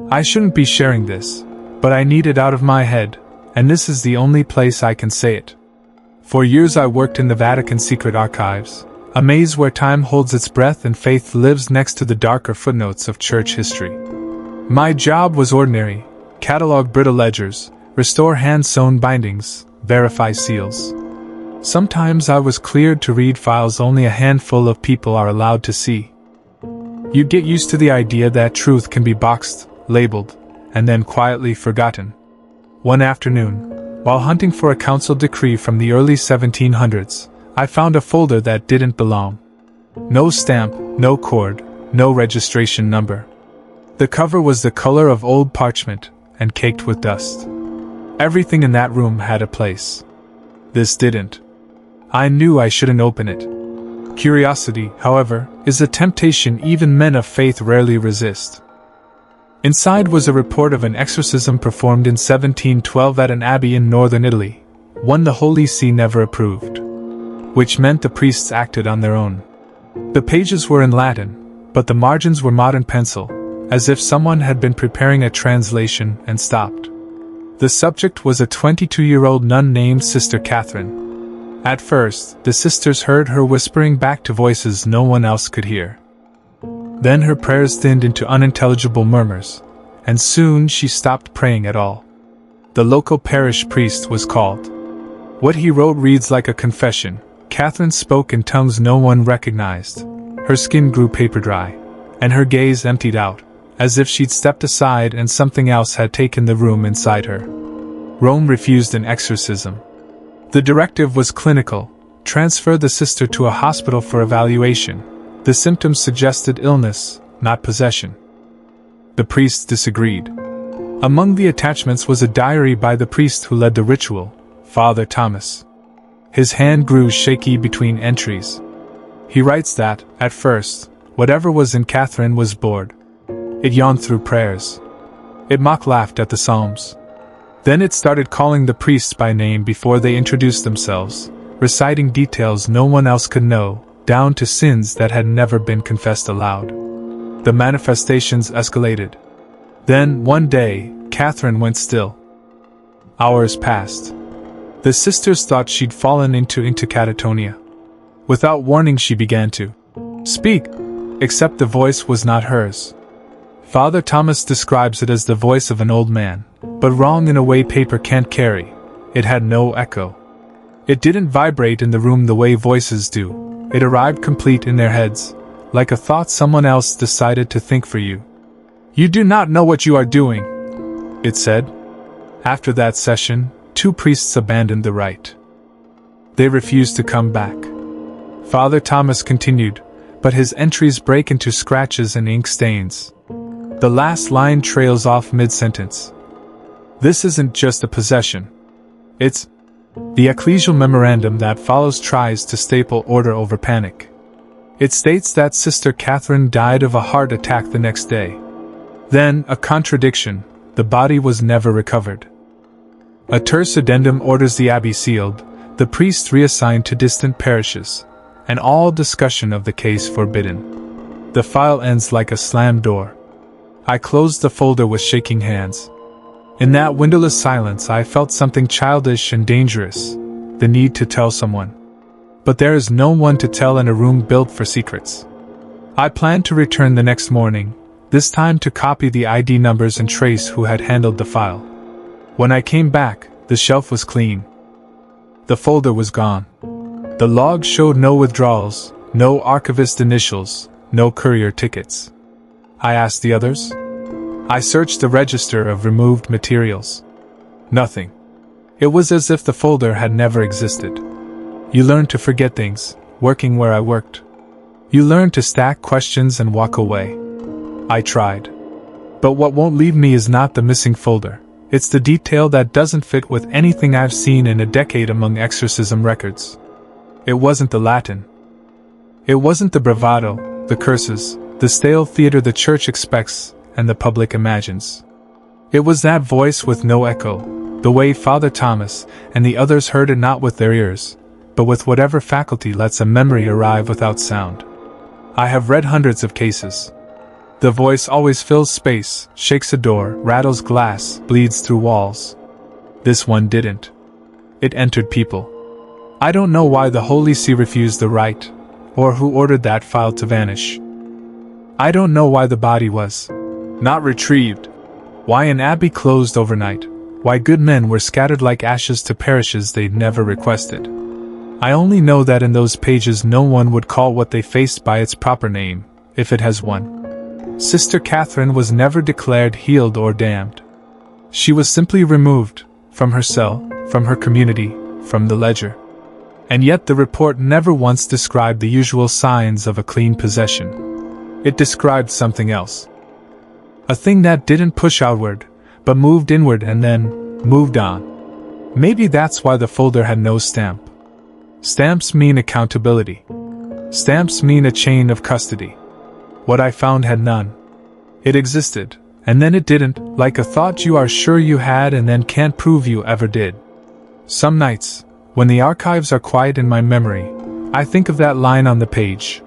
I shouldn't be sharing this, but I need it out of my head, and this is the only place I can say it. For years I worked in the Vatican secret archives, a maze where time holds its breath and faith lives next to the darker footnotes of church history. My job was ordinary: catalog brittle ledgers, restore hand-sewn bindings, verify seals. Sometimes I was cleared to read files only a handful of people are allowed to see. You get used to the idea that truth can be boxed, labeled, and then quietly forgotten. One afternoon, while hunting for a council decree from the early 1700s, I found a folder that didn't belong. No stamp, no cord, no registration number. The cover was the color of old parchment, and caked with dust. Everything in that room had a place. This didn't. I knew I shouldn't open it. Curiosity, however, is a temptation even men of faith rarely resist. Inside was a report of an exorcism performed in 1712 at an abbey in northern Italy, one the Holy See never approved. Which meant the priests acted on their own. The pages were in Latin, but the margins were modern pencil, as if someone had been preparing a translation and stopped. The subject was a 22-year-old nun named Sister Catherine. At first, the sisters heard her whispering back to voices no one else could hear. Then her prayers thinned into unintelligible murmurs, and soon she stopped praying at all. The local parish priest was called. What he wrote reads like a confession. Catherine spoke in tongues no one recognized. Her skin grew paper dry, and her gaze emptied out, as if she'd stepped aside and something else had taken the room inside her. Rome refused an exorcism. The directive was clinical: transfer the sister to a hospital for evaluation. The symptoms suggested illness, not possession. The priests disagreed. Among the attachments was a diary by the priest who led the ritual, Father Thomas. His hand grew shaky between entries. He writes that, at first, whatever was in Catherine was bored. It yawned through prayers. It mock-laughed at the psalms. Then it started calling the priests by name before they introduced themselves, reciting details no one else could know, down to sins that had never been confessed aloud. The manifestations escalated. Then, one day, Catherine went still. Hours passed. The sisters thought she'd fallen into catatonia. Without warning she began to speak, except the voice was not hers. Father Thomas describes it as the voice of an old man, but wrong in a way paper can't carry. It had no echo. It didn't vibrate in the room the way voices do. It arrived complete in their heads, like a thought someone else decided to think for you. "You do not know what you are doing," it said. After that session, 2 priests abandoned the rite. They refused to come back. Father Thomas continued, but his entries break into scratches and ink stains. The last line trails off mid-sentence. This isn't just a possession. It's the ecclesial memorandum that follows tries to staple order over panic. It states that Sister Catherine died of a heart attack the next day. Then, a contradiction: the body was never recovered. A terse addendum orders the abbey sealed, the priests reassigned to distant parishes, and all discussion of the case forbidden. The file ends like a slammed door. I closed the folder with shaking hands. In that windowless silence I felt something childish and dangerous, the need to tell someone. But there is no one to tell in a room built for secrets. I planned to return the next morning, this time to copy the ID numbers and trace who had handled the file. When I came back, the shelf was clean. The folder was gone. The log showed no withdrawals, no archivist initials, no courier tickets. I asked the others. I searched the register of removed materials. Nothing. It was as if the folder had never existed. You learn to forget things, working where I worked. You learn to stack questions and walk away. I tried. But what won't leave me is not the missing folder. It's the detail that doesn't fit with anything I've seen in a decade among exorcism records. It wasn't the Latin. It wasn't the bravado, the curses, the stale theater the church expects and the public imagines. It was that voice with no echo, the way Father Thomas and the others heard it, not with their ears, but with whatever faculty lets a memory arrive without sound. I have read hundreds of cases. The voice always fills space, shakes a door, rattles glass, bleeds through walls. This one didn't. It entered people. I don't know why the Holy See refused the right, or who ordered that file to vanish. I don't know why the body was not retrieved, why an abbey closed overnight, why good men were scattered like ashes to parishes they'd never requested. I only know that in those pages no one would call what they faced by its proper name, if it has one. Sister Catherine was never declared healed or damned. She was simply removed, from her cell, from her community, from the ledger. And yet the report never once described the usual signs of a clean possession. It described something else. A thing that didn't push outward, but moved inward and then moved on. Maybe that's why the folder had no stamp. Stamps mean accountability. Stamps mean a chain of custody. What I found had none. It existed, and then it didn't, like a thought you are sure you had and then can't prove you ever did. Some nights, when the archives are quiet in my memory, I think of that line on the page,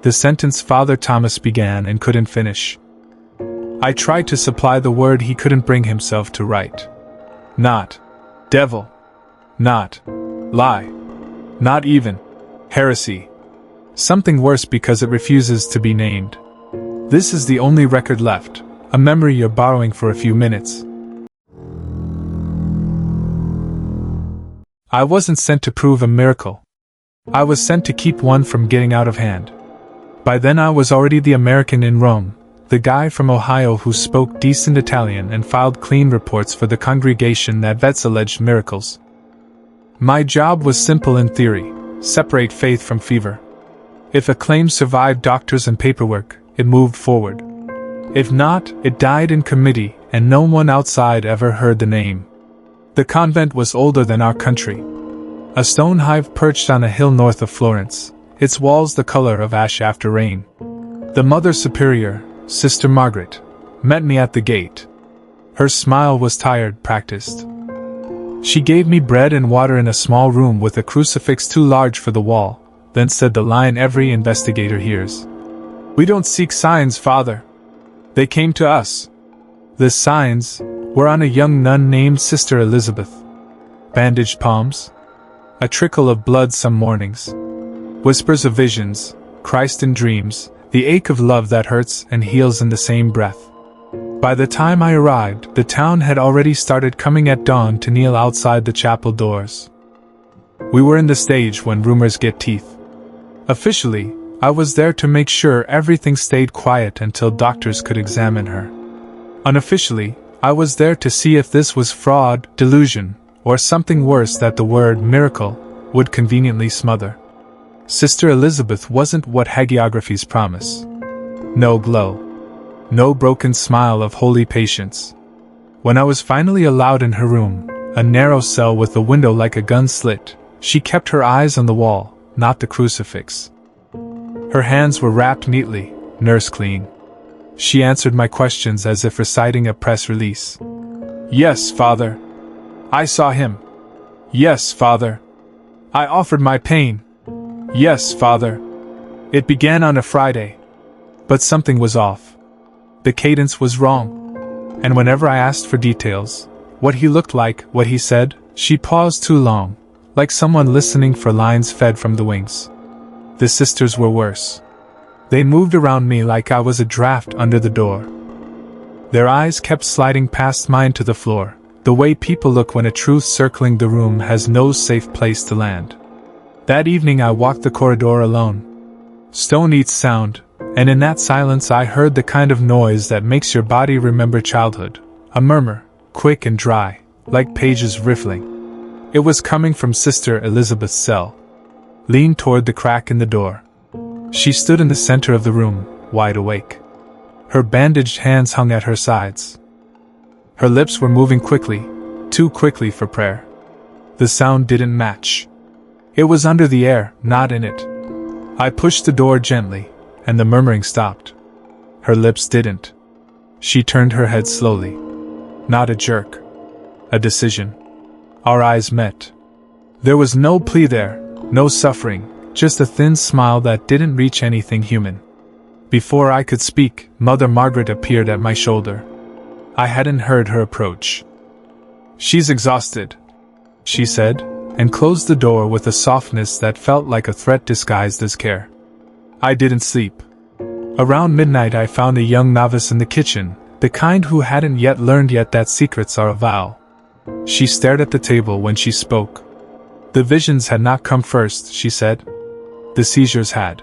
the sentence Father Thomas began and couldn't finish. I tried to supply the word he couldn't bring himself to write. Not devil. Not lie. Not even heresy. Something worse because it refuses to be named. This is the only record left, a memory you're borrowing for a few minutes. I wasn't sent to prove a miracle. I was sent to keep one from getting out of hand. By then I was already the American in Rome, the guy from Ohio who spoke decent Italian and filed clean reports for the congregation that vets alleged miracles. My job was simple in theory: separate faith from fever. If a claim survived doctors and paperwork, it moved forward. If not, it died in committee, and no one outside ever heard the name. The convent was older than our country. A stone hive perched on a hill north of Florence, its walls the color of ash after rain. The Mother Superior, Sister Margaret, met me at the gate. Her smile was tired, practiced. She gave me bread and water in a small room with a crucifix too large for the wall, then said the line every investigator hears. "We don't seek signs, Father. They came to us." The signs were on a young nun named Sister Elizabeth. Bandaged palms. A trickle of blood some mornings. Whispers of visions, Christ in dreams, the ache of love that hurts and heals in the same breath. By the time I arrived, the town had already started coming at dawn to kneel outside the chapel doors. We were in the stage when rumors get teeth. Officially, I was there to make sure everything stayed quiet until doctors could examine her. Unofficially, I was there to see if this was fraud, delusion, or something worse that the word miracle would conveniently smother. Sister Elizabeth wasn't what hagiographies promise. No glow. No broken smile of holy patience. When I was finally allowed in her room, a narrow cell with a window like a gun slit, she kept her eyes on the wall, not the crucifix. Her hands were wrapped neatly, nurse clean. She answered my questions as if reciting a press release. "Yes, Father. I saw him. Yes, Father. I offered my pain. Yes, Father. It began on a Friday. But something was off. The cadence was wrong. And whenever I asked for details, what he looked like, what he said, she paused too long, like someone listening for lines fed from the wings. The sisters were worse. They moved around me like I was a draft under the door. Their eyes kept sliding past mine to the floor, the way people look when a truth circling the room has no safe place to land. That evening I walked the corridor alone. Stone eats sound, and in that silence I heard the kind of noise that makes your body remember childhood, a murmur, quick and dry, like pages riffling. It was coming from Sister Elizabeth's cell. Leaned toward the crack in the door. She stood in the center of the room, wide awake. Her bandaged hands hung at her sides. Her lips were moving quickly, too quickly for prayer. The sound didn't match. It was under the air, not in it. I pushed the door gently, and the murmuring stopped. Her lips didn't. She turned her head slowly. Not a jerk. A decision. Our eyes met. There was no plea there, no suffering, just a thin smile that didn't reach anything human. Before I could speak, Mother Margaret appeared at my shoulder. I hadn't heard her approach. "She's exhausted," she said, and closed the door with a softness that felt like a threat disguised as care. I didn't sleep. Around midnight I found a young novice in the kitchen, the kind who hadn't yet learned that secrets are a vow. She stared at the table when she spoke. The visions had not come first, she said. The seizures had.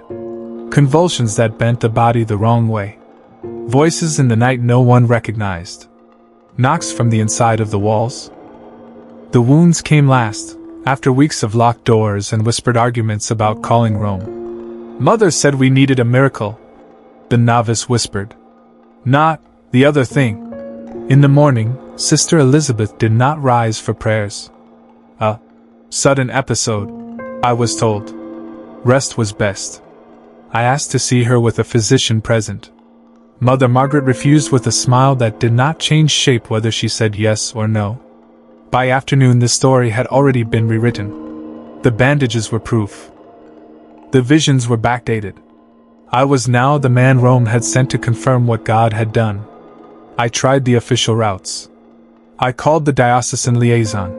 Convulsions that bent the body the wrong way. Voices in the night no one recognized. Knocks from the inside of the walls. The wounds came last, after weeks of locked doors and whispered arguments about calling Rome. "Mother said we needed a miracle," the novice whispered. "Not the other thing." In the morning, Sister Elizabeth did not rise for prayers. A sudden episode, I was told. Rest was best. I asked to see her with a physician present. Mother Margaret refused with a smile that did not change shape whether she said yes or no. By afternoon the story had already been rewritten. The bandages were proof. The visions were backdated. I was now the man Rome had sent to confirm what God had done. I tried the official routes. I called the diocesan liaison.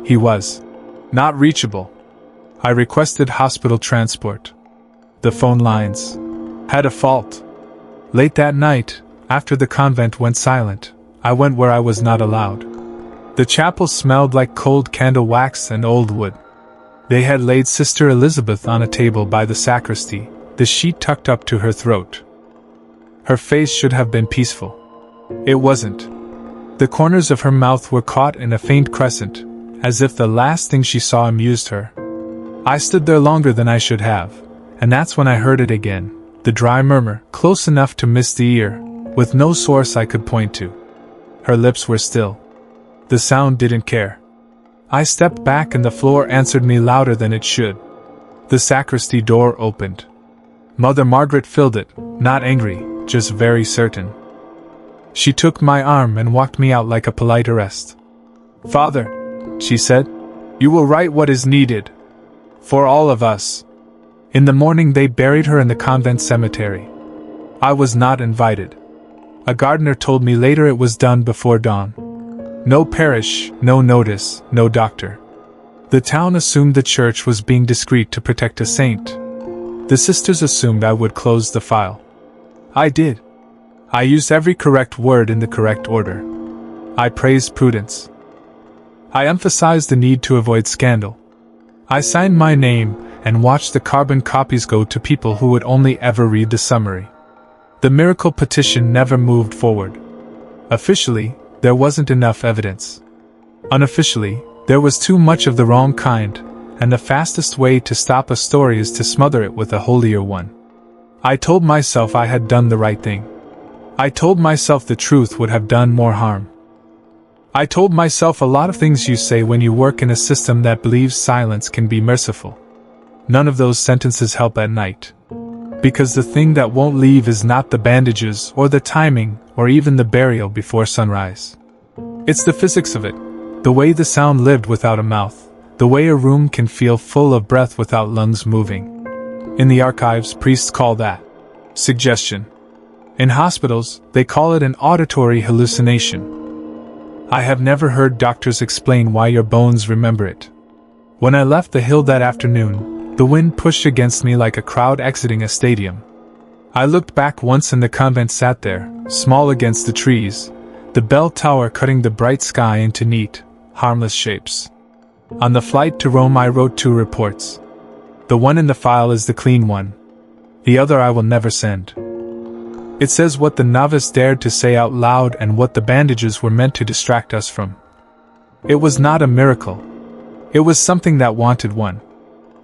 He was not reachable. I requested hospital transport. The phone lines had a fault. Late that night, after the convent went silent, I went where I was not allowed. The chapel smelled like cold candle wax and old wood. They had laid Sister Elizabeth on a table by the sacristy, the sheet tucked up to her throat. Her face should have been peaceful. It wasn't. The corners of her mouth were caught in a faint crescent, as if the last thing she saw amused her. I stood there longer than I should have, and that's when I heard it again, the dry murmur, close enough to miss the ear, with no source I could point to. Her lips were still. The sound didn't care. I stepped back and the floor answered me louder than it should. The sacristy door opened. Mother Margaret filled it, not angry, just very certain. She took my arm and walked me out like a polite arrest. "Father," she said, "you will write what is needed. For all of us." In the morning they buried her in the convent cemetery. I was not invited. A gardener told me later it was done before dawn. No parish, no notice, no doctor. The town assumed the church was being discreet to protect a saint. The sisters assumed I would close the file. I did. I used every correct word in the correct order. I praised prudence. I emphasized the need to avoid scandal. I signed my name and watched the carbon copies go to people who would only ever read the summary. The miracle petition never moved forward. Officially, there wasn't enough evidence. Unofficially, there was too much of the wrong kind, and the fastest way to stop a story is to smother it with a holier one. I told myself I had done the right thing. I told myself the truth would have done more harm. I told myself a lot of things you say when you work in a system that believes silence can be merciful. None of those sentences help at night. Because the thing that won't leave is not the bandages or the timing or even the burial before sunrise. It's the physics of it, the way the sound lived without a mouth, the way a room can feel full of breath without lungs moving. In the archives, priests call that suggestion. In hospitals, they call it an auditory hallucination. I have never heard doctors explain why your bones remember it. When I left the hill that afternoon, the wind pushed against me like a crowd exiting a stadium. I looked back once and the convent sat there, small against the trees, the bell tower cutting the bright sky into neat, harmless shapes. On the flight to Rome I wrote 2 reports. The one in the file is the clean one. The other I will never send. It says what the novice dared to say out loud and what the bandages were meant to distract us from. It was not a miracle. It was something that wanted one.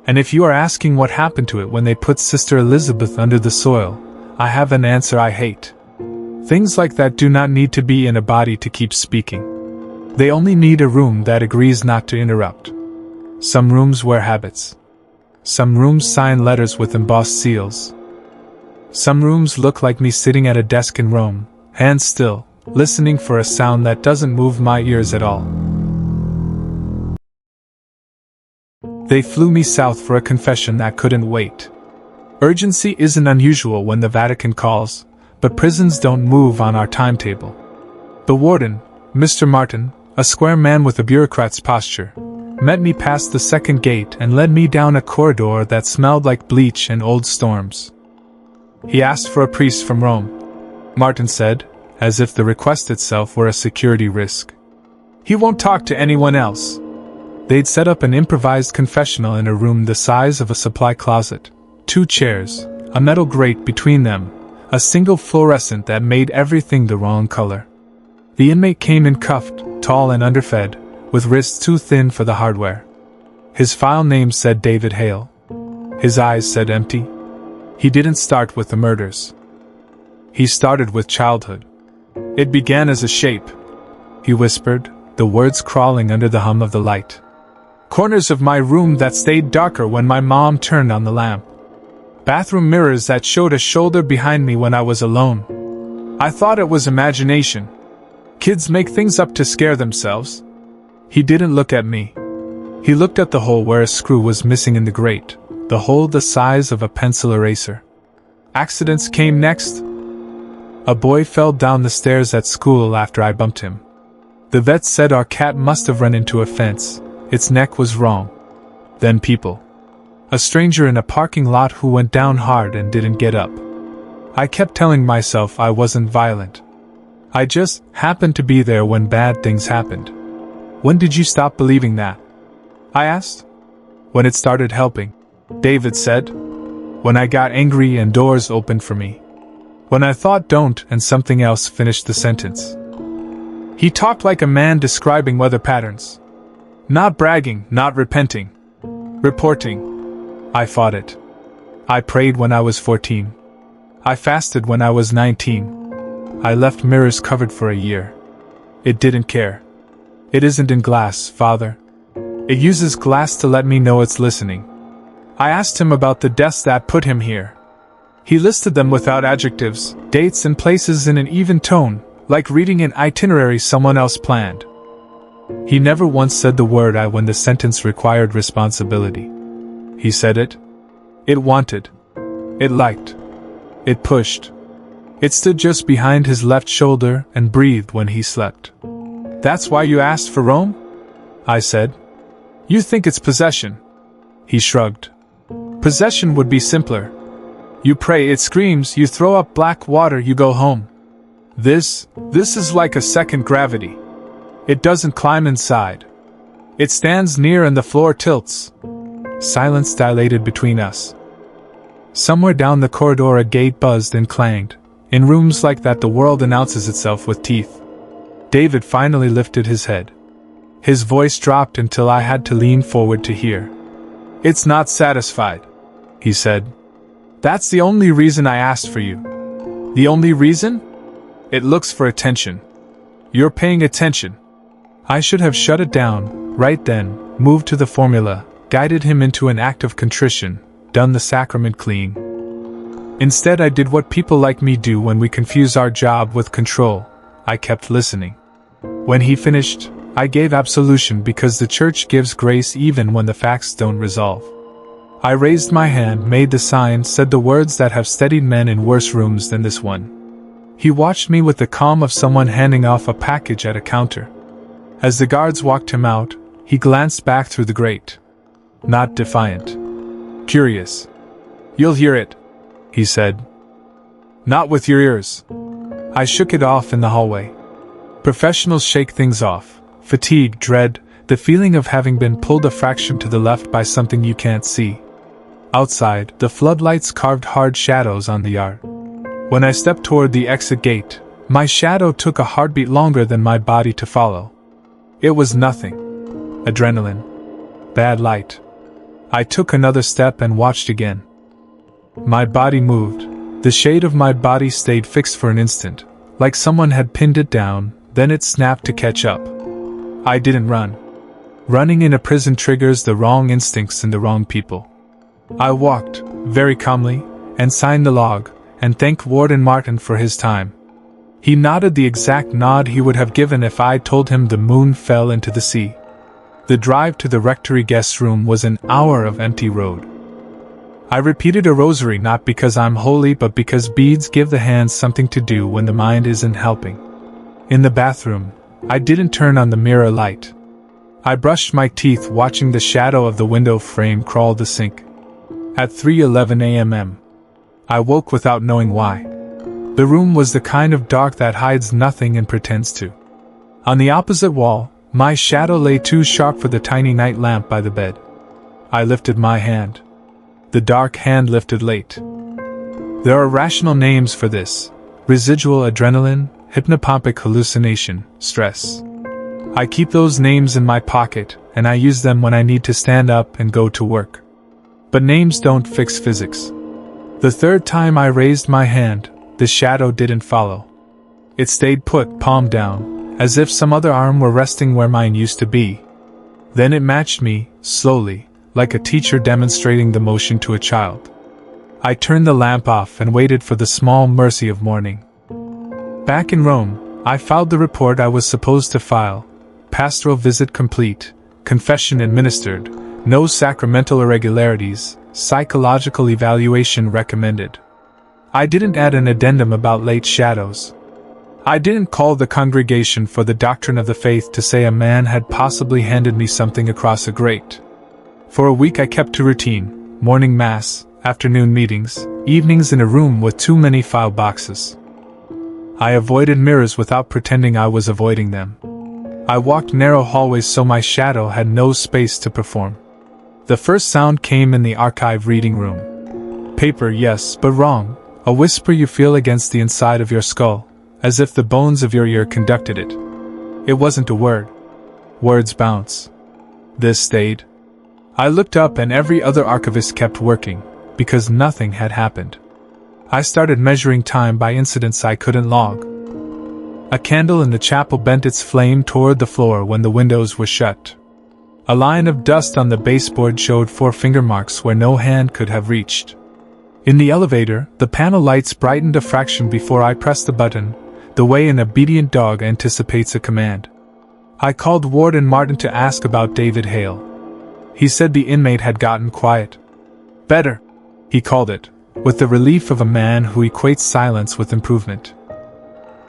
And if you are asking what happened to it when they put Sister Elizabeth under the soil, I have an answer I hate. Things like that do not need to be in a body to keep speaking. They only need a room that agrees not to interrupt. Some rooms wear habits. Some rooms sign letters with embossed seals. Some rooms look like me sitting at a desk in Rome, hands still, listening for a sound that doesn't move my ears at all. They flew me south for a confession that couldn't wait. Urgency isn't unusual when the Vatican calls, but prisons don't move on our timetable. The warden, Mr. Martin, a square man with a bureaucrat's posture, met me past the second gate and led me down a corridor that smelled like bleach and old storms. He asked for a priest from Rome, Martin said, as if the request itself were a security risk. He won't talk to anyone else. They'd set up an improvised confessional in a room the size of a supply closet. 2 chairs, a metal grate between them, a single fluorescent that made everything the wrong color. The inmate came in cuffed, tall and underfed, with wrists too thin for the hardware. His file name said David Hale. His eyes said empty. He didn't start with the murders. He started with childhood. It began as a shape, he whispered, the words crawling under the hum of the light. Corners of my room that stayed darker when my mom turned on the lamp. Bathroom mirrors that showed a shoulder behind me when I was alone. I thought it was imagination. Kids make things up to scare themselves. He didn't look at me. He looked at the hole where a screw was missing in the grate, the hole the size of a pencil eraser. Accidents came next. A boy fell down the stairs at school after I bumped him. The vet said our cat must have run into a fence. Its neck was wrong. Then people. A stranger in a parking lot who went down hard and didn't get up. I kept telling myself I wasn't violent. I just happened to be there when bad things happened. When did you stop believing that? I asked. When it started helping, David said. When I got angry and doors opened for me. When I thought don't and something else finished the sentence. He talked like a man describing weather patterns. Not bragging, not repenting. Reporting. I fought it. I prayed when I was 14. I fasted when I was 19. I left mirrors covered for a year. It didn't care. It isn't in glass, Father. It uses glass to let me know it's listening. I asked him about the deaths that put him here. He listed them without adjectives, dates and places in an even tone, like reading an itinerary someone else planned. He never once said the word I when the sentence required responsibility. He said it. It wanted. It liked. It pushed. It stood just behind his left shoulder and breathed when he slept. That's why you asked for Rome? I said. You think it's possession. He shrugged. Possession would be simpler. You pray, it screams, you throw up black water, you go home. This is like a second gravity. It doesn't climb inside. It stands near and the floor tilts. Silence dilated between us. Somewhere down the corridor a gate buzzed and clanged. In rooms like that the world announces itself with teeth. David finally lifted his head. His voice dropped until I had to lean forward to hear. It's not satisfied, he said. That's the only reason I asked for you. The only reason? It looks for attention. You're paying attention. I should have shut it down, right then, moved to the formula, guided him into an act of contrition, done the sacrament clean. Instead I did what people like me do when we confuse our job with control. I kept listening. When he finished, I gave absolution because the church gives grace even when the facts don't resolve. I raised my hand, made the sign, said the words that have steadied men in worse rooms than this one. He watched me with the calm of someone handing off a package at a counter. As the guards walked him out, he glanced back through the grate. Not defiant. Curious. You'll hear it, he said. Not with your ears. I shook it off in the hallway. Professionals shake things off. Fatigue, dread, the feeling of having been pulled a fraction to the left by something you can't see. Outside, the floodlights carved hard shadows on the yard. When I stepped toward the exit gate, my shadow took a heartbeat longer than my body to follow. It was nothing. Adrenaline. Bad light. I took another step and watched again. My body moved. The shade of my body stayed fixed for an instant, like someone had pinned it down, then it snapped to catch up. I didn't run. Running in a prison triggers the wrong instincts in the wrong people. I walked, very calmly, and signed the log, and thanked Warden Martin for his time. He nodded the exact nod he would have given if I told him the moon fell into the sea. The drive to the rectory guest room was an hour of empty road. I repeated a rosary not because I'm holy but because beads give the hands something to do when the mind isn't helping. In the bathroom, I didn't turn on the mirror light. I brushed my teeth watching the shadow of the window frame crawl the sink. At 3:11 a.m. I woke without knowing why. The room was the kind of dark that hides nothing and pretends to. On the opposite wall, my shadow lay too sharp for the tiny night lamp by the bed. I lifted my hand. The dark hand lifted late. There are rational names for this: residual adrenaline, hypnopompic hallucination, stress. I keep those names in my pocket, and I use them when I need to stand up and go to work. But names don't fix physics. The third time I raised my hand, the shadow didn't follow. It stayed put, palm down, as if some other arm were resting where mine used to be. Then it matched me, slowly, like a teacher demonstrating the motion to a child. I turned the lamp off and waited for the small mercy of morning. Back in Rome, I filed the report I was supposed to file. Pastoral visit complete, confession administered, no sacramental irregularities, psychological evaluation recommended. I didn't add an addendum about late shadows. I didn't call the congregation for the doctrine of the faith to say a man had possibly handed me something across a grate. For a week I kept to routine: morning mass, afternoon meetings, evenings in a room with too many file boxes. I avoided mirrors without pretending I was avoiding them. I walked narrow hallways so my shadow had no space to perform. The first sound came in the archive reading room. Paper, yes, but wrong. A whisper you feel against the inside of your skull, as if the bones of your ear conducted it. It wasn't a word. Words bounce. This stayed. I looked up and every other archivist kept working, because nothing had happened. I started measuring time by incidents I couldn't log. A candle in the chapel bent its flame toward the floor when the windows were shut. A line of dust on the baseboard showed 4 finger marks where no hand could have reached. In the elevator, the panel lights brightened a fraction before I pressed the button, the way an obedient dog anticipates a command. I called Warden Martin to ask about David Hale. He said the inmate had gotten quiet. Better, he called it, with the relief of a man who equates silence with improvement.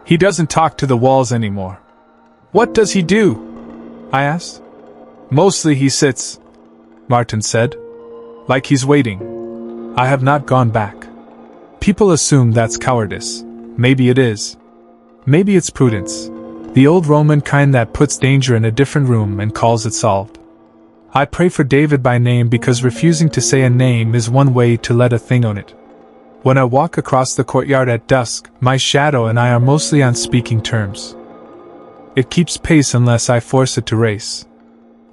He doesn't talk to the walls anymore. What does he do? I asked. Mostly he sits, Martin said. Like he's waiting. I have not gone back. People assume that's cowardice. Maybe it is. Maybe it's prudence. The old Roman kind that puts danger in a different room and calls it solved. I pray for David by name because refusing to say a name is one way to let a thing own it. When I walk across the courtyard at dusk, my shadow and I are mostly on speaking terms. It keeps pace unless I force it to race.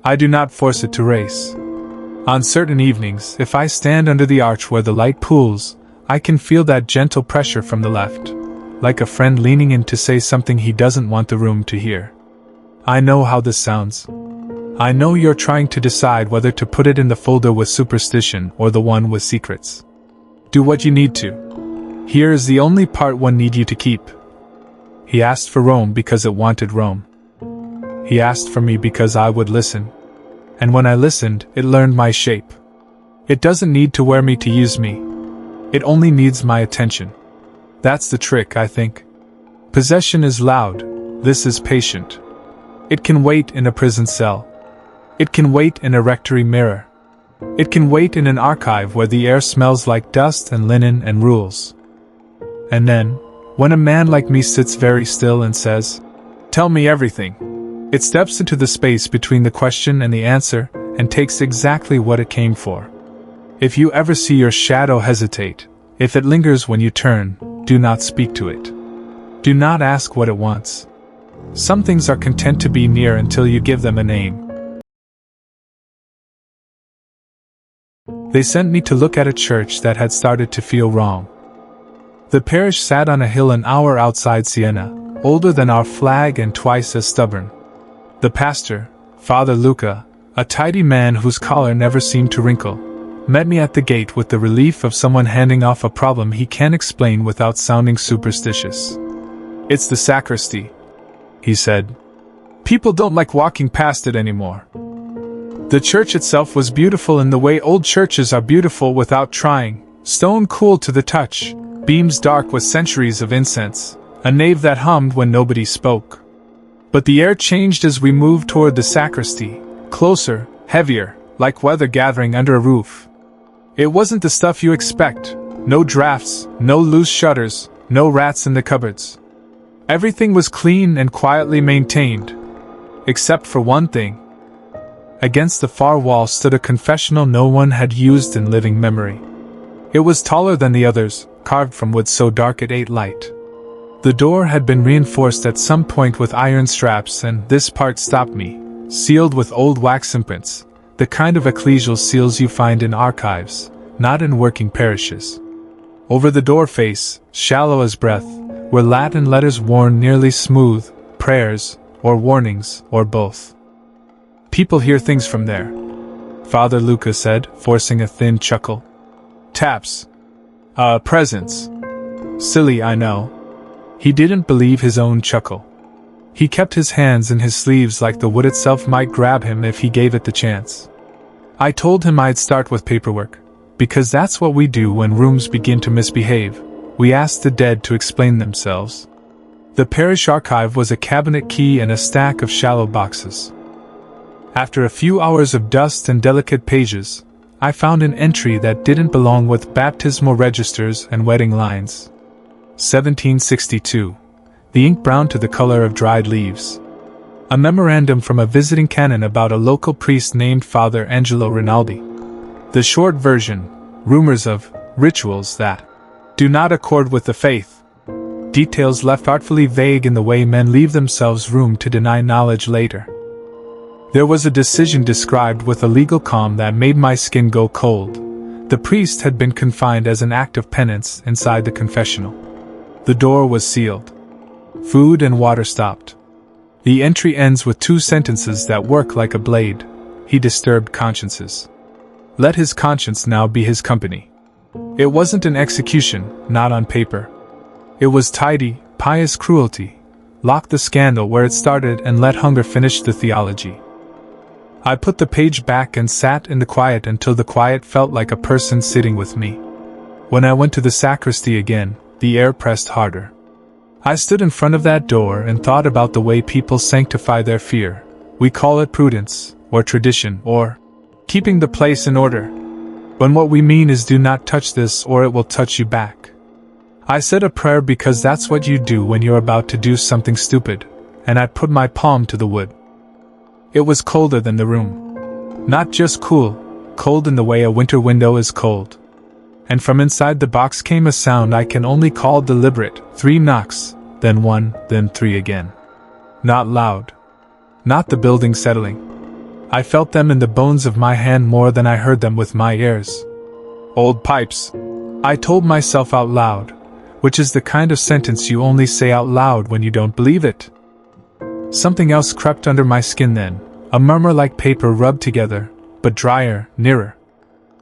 I do not force it to race. On certain evenings, if I stand under the arch where the light pools, I can feel that gentle pressure from the left, like a friend leaning in to say something he doesn't want the room to hear. I know how this sounds. I know you're trying to decide whether to put it in the folder with superstition or the one with secrets. Do what you need to. Here is the only part one need you to keep. He asked for Rome because it wanted Rome. He asked for me because I would listen. And when I listened, it learned my shape. It doesn't need to wear me to use me. It only needs my attention. That's the trick, I think. Possession is loud. This is patient. It can wait in a prison cell. It can wait in a rectory mirror. It can wait in an archive where the air smells like dust and linen and rules. And then, when a man like me sits very still and says, "Tell me everything," it steps into the space between the question and the answer and takes exactly what it came for. If you ever see your shadow hesitate, if it lingers when you turn, do not speak to it. Do not ask what it wants. Some things are content to be near until you give them a name. They sent me to look at a church that had started to feel wrong. The parish sat on a hill an hour outside Siena, older than our flag and twice as stubborn. The pastor, Father Luca, a tidy man whose collar never seemed to wrinkle, met me at the gate with the relief of someone handing off a problem he can't explain without sounding superstitious. "It's the sacristy," he said. "People don't like walking past it anymore." The church itself was beautiful in the way old churches are beautiful without trying, stone cool to the touch, beams dark with centuries of incense, a nave that hummed when nobody spoke. But the air changed as we moved toward the sacristy, closer, heavier, like weather gathering under a roof. It wasn't the stuff you expect, no drafts, no loose shutters, no rats in the cupboards. Everything was clean and quietly maintained, except for one thing. Against the far wall stood a confessional no one had used in living memory. It was taller than the others, carved from wood so dark it ate light. The door had been reinforced at some point with iron straps, and this part stopped me, sealed with old wax imprints, the kind of ecclesial seals you find in archives, not in working parishes. Over the door face, shallow as breath, were Latin letters worn nearly smooth, prayers, or warnings, or both. People hear things from there, Father Luca said, forcing a thin chuckle. Taps. Presents. Silly, I know. He didn't believe his own chuckle. He kept his hands in his sleeves like the wood itself might grab him if he gave it the chance. I told him I'd start with paperwork, because that's what we do when rooms begin to misbehave. We ask the dead to explain themselves. The parish archive was a cabinet key and a stack of shallow boxes. After a few hours of dust and delicate pages, I found an entry that didn't belong with baptismal registers and wedding lines. 1762. The ink brown to the color of dried leaves. A memorandum from a visiting canon about a local priest named Father Angelo Rinaldi. The short version, rumors of rituals that do not accord with the faith. Details left artfully vague in the way men leave themselves room to deny knowledge later. There was a decision described with a legal calm that made my skin go cold. The priest had been confined as an act of penance inside the confessional. The door was sealed. Food and water stopped. The entry ends with two sentences that work like a blade. He disturbed consciences. Let his conscience now be his company. It wasn't an execution, not on paper. It was tidy, pious cruelty. Lock the scandal where it started and let hunger finish the theology. I put the page back and sat in the quiet until the quiet felt like a person sitting with me. When I went to the sacristy again, the air pressed harder. I stood in front of that door and thought about the way people sanctify their fear. We call it prudence, or tradition, or keeping the place in order. When what we mean is do not touch this or it will touch you back. I said a prayer because that's what you do when you're about to do something stupid, and I put my palm to the wood. It was colder than the room. Not just cool, cold in the way a winter window is cold. And from inside the box came a sound I can only call deliberate, 3 knocks, then 1, then 3 again. Not loud. Not the building settling. I felt them in the bones of my hand more than I heard them with my ears. Old pipes. I told myself out loud, which is the kind of sentence you only say out loud when you don't believe it. Something else crept under my skin then, a murmur like paper rubbed together, but drier, nearer.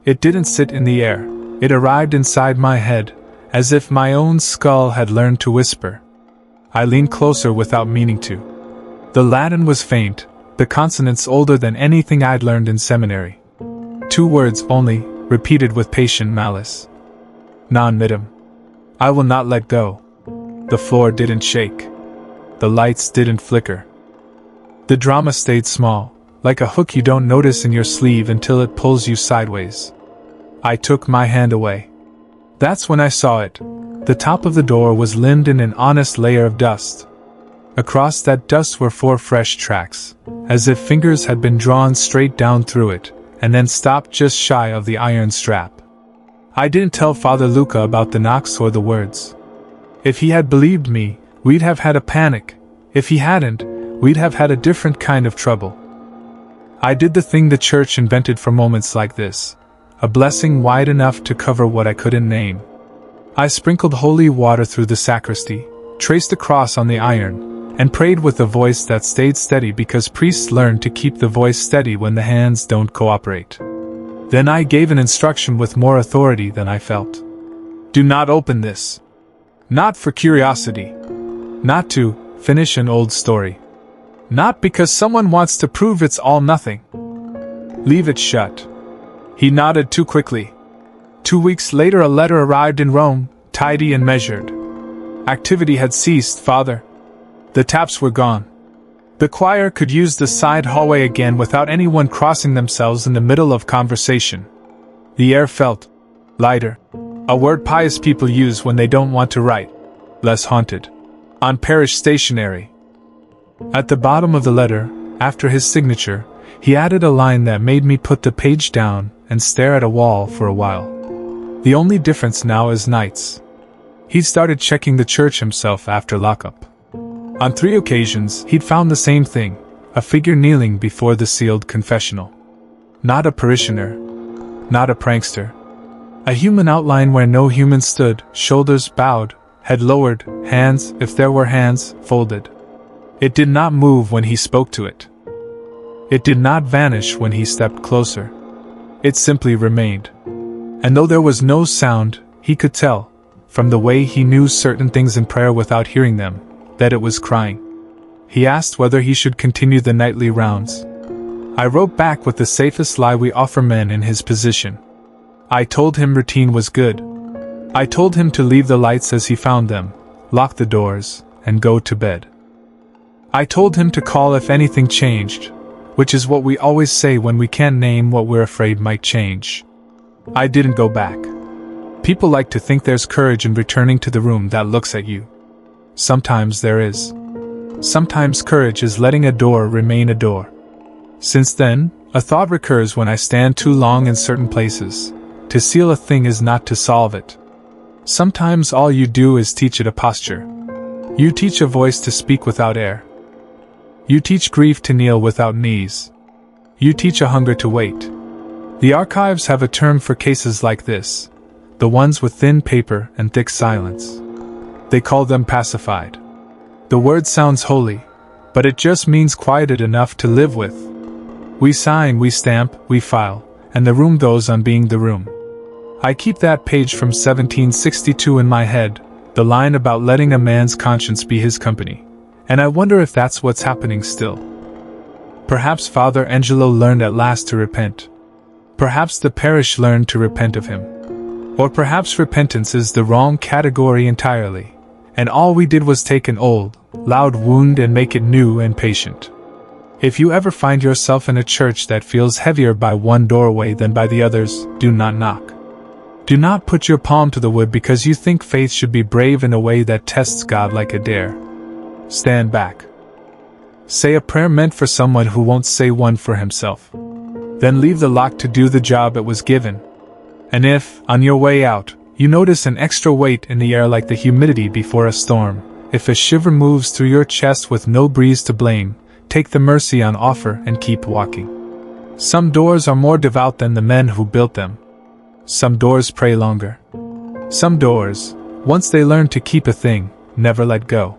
It didn't sit in the air. It arrived inside my head, as if my own skull had learned to whisper. I leaned closer without meaning to. The Latin was faint, the consonants older than anything I'd learned in seminary. 2 words only, repeated with patient malice. Non mitem. I will not let go. The floor didn't shake. The lights didn't flicker. The drama stayed small, like a hook you don't notice in your sleeve until it pulls you sideways. I took my hand away. That's when I saw it. The top of the door was limned in an honest layer of dust. Across that dust were 4 fresh tracks, as if fingers had been drawn straight down through it, and then stopped just shy of the iron strap. I didn't tell Father Luca about the knocks or the words. If he had believed me, we'd have had a panic. If he hadn't, we'd have had a different kind of trouble. I did the thing the church invented for moments like this, a blessing wide enough to cover what I couldn't name. I sprinkled holy water through the sacristy, traced a cross on the iron, and prayed with a voice that stayed steady because priests learn to keep the voice steady when the hands don't cooperate. Then I gave an instruction with more authority than I felt. Do not open this. Not for curiosity. Not to finish an old story. Not because someone wants to prove it's all nothing. Leave it shut. He nodded too quickly. 2 weeks later a letter arrived in Rome, tidy and measured. Activity had ceased, Father. The taps were gone. The choir could use the side hallway again without anyone crossing themselves in the middle of conversation. The air felt lighter, a word pious people use when they don't want to write, less haunted, on parish stationery. At the bottom of the letter, after his signature, he added a line that made me put the page down and stare at a wall for a while. The only difference now is nights. He'd started checking the church himself after lockup. On 3 occasions, he'd found the same thing, a figure kneeling before the sealed confessional. Not a parishioner, not a prankster. A human outline where no human stood, shoulders bowed, head lowered, hands, if there were hands, folded. It did not move when he spoke to it. It did not vanish when he stepped closer. It simply remained. And though there was no sound, he could tell, from the way he knew certain things in prayer without hearing them, that it was crying. He asked whether he should continue the nightly rounds. I wrote back with the safest lie we offer men in his position. I told him routine was good. I told him to leave the lights as he found them, lock the doors, and go to bed. I told him to call if anything changed, which is what we always say when we can't name what we're afraid might change. I didn't go back. People like to think there's courage in returning to the room that looks at you. Sometimes there is. Sometimes courage is letting a door remain a door. Since then, a thought recurs when I stand too long in certain places. To seal a thing is not to solve it. Sometimes all you do is teach it a posture. You teach a voice to speak without air. You teach grief to kneel without knees. You teach a hunger to wait. The archives have a term for cases like this, the ones with thin paper and thick silence. They call them pacified. The word sounds holy, but it just means quieted enough to live with. We sign, we stamp, we file, and the room goes on being the room. I keep that page from 1762 in my head, the line about letting a man's conscience be his company, and I wonder if that's what's happening still. Perhaps Father Angelo learned at last to repent. Perhaps the parish learned to repent of him. Or perhaps repentance is the wrong category entirely, and all we did was take an old, loud wound and make it new and patient. If you ever find yourself in a church that feels heavier by one doorway than by the others, do not knock. Do not put your palm to the wood because you think faith should be brave in a way that tests God like a dare. Stand back. Say a prayer meant for someone who won't say one for himself. Then leave the lock to do the job it was given. And if, on your way out, you notice an extra weight in the air like the humidity before a storm, if a shiver moves through your chest with no breeze to blame, take the mercy on offer and keep walking. Some doors are more devout than the men who built them. Some doors pray longer. Some doors, once they learn to keep a thing, never let go.